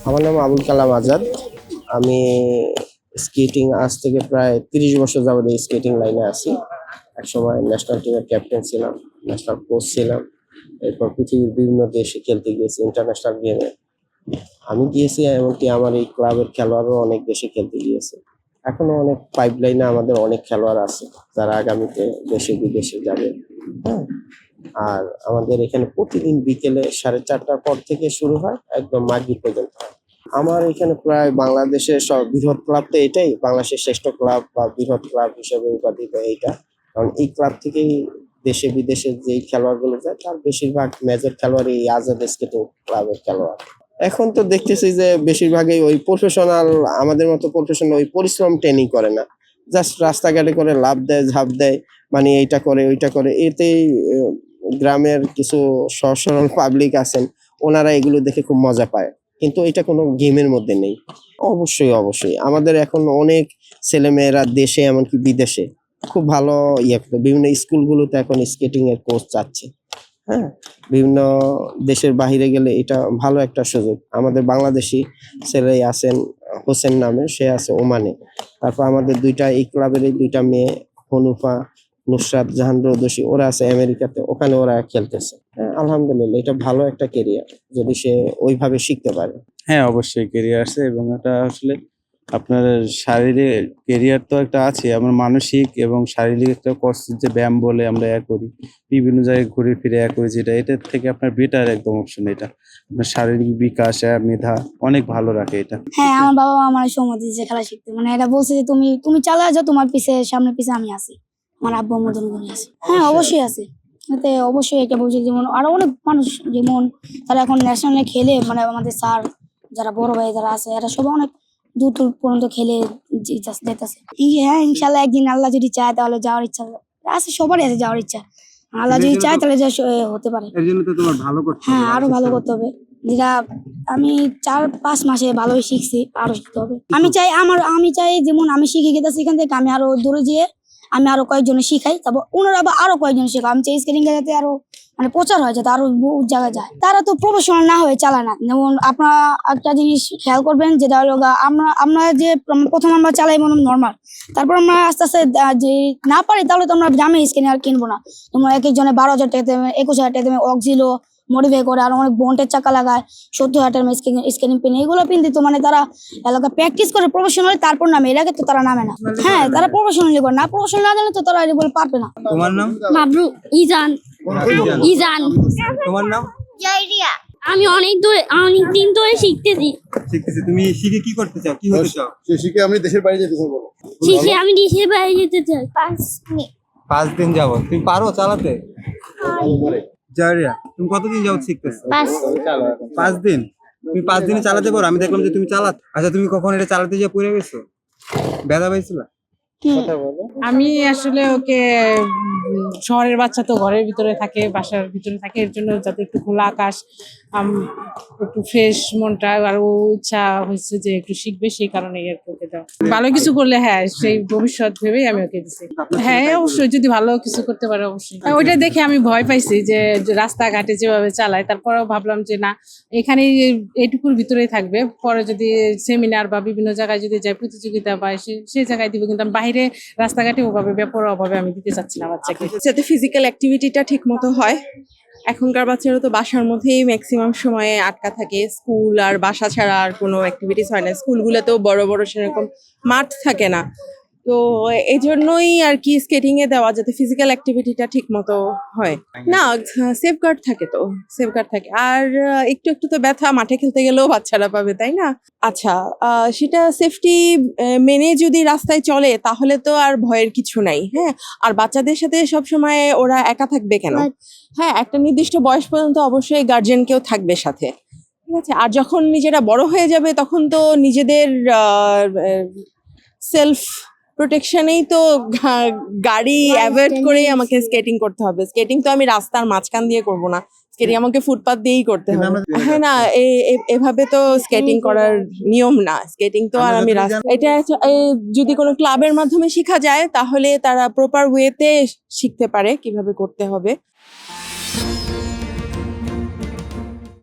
আমার নাম আবুল কালাম আজাদ। আমি স্কেটিং আজ থেকে প্রায় ৩০ বছর যাবত এই স্কেটিং লাইনে আছি। একসময় ন্যাশনাল টিমের ক্যাপ্টেন ছিলাম, ন্যাশনাল কোচ ছিলাম। এরপর পৃথিবীর বিভিন্ন দেশে খেলতে গিয়েছি ইন্টারন্যাশনাল গেমে। আমি গিয়েছি, এমনকি আমার এই ক্লাবের খেলোয়াড়ও অনেক দেশে খেলতে গিয়েছে। এখনো অনেক পাইপলাইনে আমাদের অনেক খেলোয়াড় আছে যারা আগামীতে দেশে বিদেশে যাবে। হ্যাঁ, আর আমাদের এখানে প্রতিদিন বিকেলে 4:30টার পর থেকে শুরু হয়, একদম মাগরিব পর্যন্ত হয়। আমার এখানে প্রায় বাংলাদেশের সব বৃহৎ ক্লাব তো এটাই, বাংলাদেশের শ্রেষ্ঠ ক্লাব বা বৃহৎ ক্লাব হিসেবে উপাধিত এইটা। কারণ এই ক্লাব থেকেই দেশে বিদেশে যেই খেলোয়াড়গুলো যায় তার বেশিরভাগ মেজর খেলোয়াড় এই আজাদ স্কেটিং ক্লাবের খেলোয়াড়। এখন তো দেখতেছি যে বেশিরভাগই ওই প্রফেশনাল, আমাদের মতো প্রফেশনাল ওই পরিশ্রম ট্রেনিং করে না, জাস্ট রাস্তাঘাটে করে লাফ দেয়, ঝাঁপ দেয়, মানে এইটা করে ওইটা করে। এতেই গ্রামের কিছু সহজ সরল পাবলিক আছেন, ওনারা এগুলো দেখে খুব মজা পায়, কিন্তু এটা কোনো গেমের মধ্যে নেই। অবশ্যই অবশ্যই আমাদের এখন অনেক ছেলেমেয়েরা দেশে এমনকি বিদেশে খুব ভালো বিভিন্ন স্কুলগুলোতে এখন স্কেটিং এর কোচ চাচ্ছে। হ্যাঁ, বিভিন্ন দেশের বাহিরে গেলে এটা ভালো একটা সুযোগ। আমাদের বাংলাদেশি ছেলে আছেন, হোসেন নামে, সে আছে ওমানে। তারপর আমাদের এই ক্লাবের দুইটা মেয়ে, হনুফা, নুসরাত জাহান রৌদসী, ওরা আছে আমেরিকাতে, ওখানে ওরা খেলতেছে। হ্যাঁ, আলহামদুলিল্লাহ, এটা ভালো একটা কেরিয়ার যদি সে ওইভাবে শিখতে পারে। হ্যাঁ, অবশ্যই কেরিয়ার আছে এবং এটা আসলে আপনার শারীরিক কেরিয়ার তো একটা আছে, আমার মানসিক এবং শারীরিক একটা কষ্ট যে ব্যায়াম বলে আমরা করি, বিভিন্ন জায়গায় ঘুরে ফিরে করি, যেটা এটার থেকে আপনার বেটার একদম অপশন এটা। আপনার শারীরিক বিকাশ মেধা অনেক ভালো রাখে এটা। হ্যাঁ, আমার বাবা মা আমার সময় দিয়েছে খেলা শিখতে, মানে এটা বলছে যে তুমি তুমি চালা যাও, তোমার পিছে সামনে পিছে আমি আছি, আমার আব্বু আম্মু দুজনে আছে। হ্যাঁ, অবশ্যই আছে। এতে অবশ্যই এটা বলছে, যেমন আরো অনেক মানুষ যেমন তারা এখন ন্যাশনালে খেলে, মানে আমাদের স্যার যারা বড় ভাই যারা আছে এরা সবাই অনেক দূর দূর পর্যন্ত খেলে যেতেছে। হ্যাঁ, ইনশাল্লাহ একদিন আল্লাহ যদি চায় তাহলে যাওয়ার ইচ্ছা আছে, সবারই আছে যাওয়ার ইচ্ছা। আল্লাহ যদি চায় তাহলে হতে পারে। এর জন্য তো তোমার ভালো করতে হবে, হ্যাঁ, আরো ভালো করতে হবে। যেটা আমি 4-5 মাসে ভালোই শিখছি, আরো শিখতে হবে। আমি চাই যেমন আমি শিখে গেছি এখান থেকে, আমি আরো দূরে যেয়ে আমি আরো কয়েকজনে শিখাই, তারপর ওনারা আবার আরো কয়েকজন শেখায়। আমি চাই স্কেটিং যাতে আরো মানে প্রচার হয়, যাতে আরো বহু জায়গায় যায়। তারা তো প্রফেশনাল না হয়ে চালায় না। যেমন আপনারা একটা জিনিস খেয়াল করবেন, যেটা হলো আমরা যে প্রথম আমরা চালাই মনে নর্মাল, তারপর আমরা আস্তে আস্তে যে না পারি তাহলে তো আমরা দামে স্কেটিং আর কিনবো না। যেমন এক একজনে 12,000 টাকা দেবে, 21,000 টাকা দেবে, অক্সিলো মডিফাই করে, আর অনেক বন্টের চাকা লাগায়, 70,000 টাকার স্কেটিং পেন, এগুলো পিনতে তো মানে তারা এলাকা প্র্যাকটিস করে প্রফেশনালি, তারপর নামে। এর আগে তো তারা নামে না। হ্যাঁ, তারা প্রফেশনালি করে না, প্রফেশনাল না জানলে তো তারা এগুলো পারবে না। তোমার নাম? মাবরু ইজান। ইজান। তোমার নাম? জাইরিয়া। আমি অনেক দিন ধরে শিখতেছি। তুমি শিখে কি করতে চাও, কি হতে চাও? শিখে আমি দেশের বাইরে যেতে চাই। বলো। শিখে আমি দেশের বাইরে যেতে চাই। 5 দিন যাবত তুমি পারো চালাতে? জারিয়া, তুমি কতদিন যাবত শিখতেছো? 5 দিন। তুমি 5 দিনে চালাতে পারো? আমি দেখলাম যে তুমি আচ্ছা, তুমি কখন এটা চালাতে গিয়ে পড়ে গেছো, ব্যথা পাইছিলা? আমি আসলে ওকে শহরের বাচ্চা তো ঘরের ভিতরে থাকে, বাসার ভিতরে থাকে, এর জন্য যাতে একটু খোলা আকাশ, একটু ফ্রেশ মনটা, আর ও ইচ্ছা হয়েছে যে একটু শিখবে, সেই কারণে আর কি ওকে দেওয়া। ভালো কিছু করলে, হ্যাঁ, সেই ভবিষ্যৎ ভেবেই আমি ওকে দিচ্ছি। হ্যাঁ, অবশ্যই যদি ভালো কিছু করতে পারে অবশ্যই। ওইটা দেখে আমি ভয় পাইছি যে রাস্তাঘাটে যেভাবে চালায়, তারপরেও ভাবলাম যে না, এখানে এইটুকুর ভিতরেই থাকবে, পরে যদি সেমিনার বা বিভিন্ন জায়গায় যদি যায় প্রতিযোগিতা বা সেই জায়গায় দিব, কিন্তু আমি বাইরে রাস্তাঘাটে ওভাবে বেপরোয়াভাবে আমি দিতে চাচ্ছি না বাচ্চাকে। যাতে ফিজিক্যাল অ্যাক্টিভিটিটা ঠিক মতো হয়। এখনকার বাচ্চারা তো বাসার মধ্যেই ম্যাক্সিমাম সময়ে আটকা থাকে, স্কুল আর বাসা ছাড়া আর কোনো অ্যাক্টিভিটিস হয় না। স্কুলগুলোতেও বড় বড় সেরকম মাঠ থাকে না, তো এই জন্যই আর কি স্কেটিং এ দেওয়া, যাতে ফিজিক্যাল অ্যাক্টিভিটিটা ঠিক মতো হয়। না, সেফগার্ড থাকে, তো সেফগার্ড থাকে। আর একটু একটু তো ব্যথা মাঠে খেলতে গেলেও বাচ্চারা পাবে, তাই না? আচ্ছা, সেটা সেফটি মেনে যদি রাস্তায় চলে তাহলে তো আর ভয়ের কিছু নাই। হ্যাঁ, আর বাচ্চাদের সাথে সবসময় ওরা একা থাকবে কেন? হ্যাঁ, একটা নির্দিষ্ট বয়স পর্যন্ত অবশ্যই গার্জিয়ান থাকবে সাথে, ঠিক আছে? আর যখন নিজেরা বড় হয়ে যাবে তখন তো নিজেদের সেলফ প্রোটেকশনেই তো গাড়ি অ্যাভয়েড করেই আমাকে স্কেটিং করতে হবে। স্কেটিং তো আমি রাস্তার মাঝখান দিয়ে করব না, স্কেটিং আমাকে ফুটপাথ দিয়েই করতে হবে। হ্যাঁ, না, এভাবে তো স্কেটিং করার নিয়ম না। স্কেটিং তো আর আমি এটা যদি কোনো ক্লাবের মাধ্যমে শেখা যায় তাহলে তারা প্রপার ওয়েতে শিখতে পারে কিভাবে করতে হবে।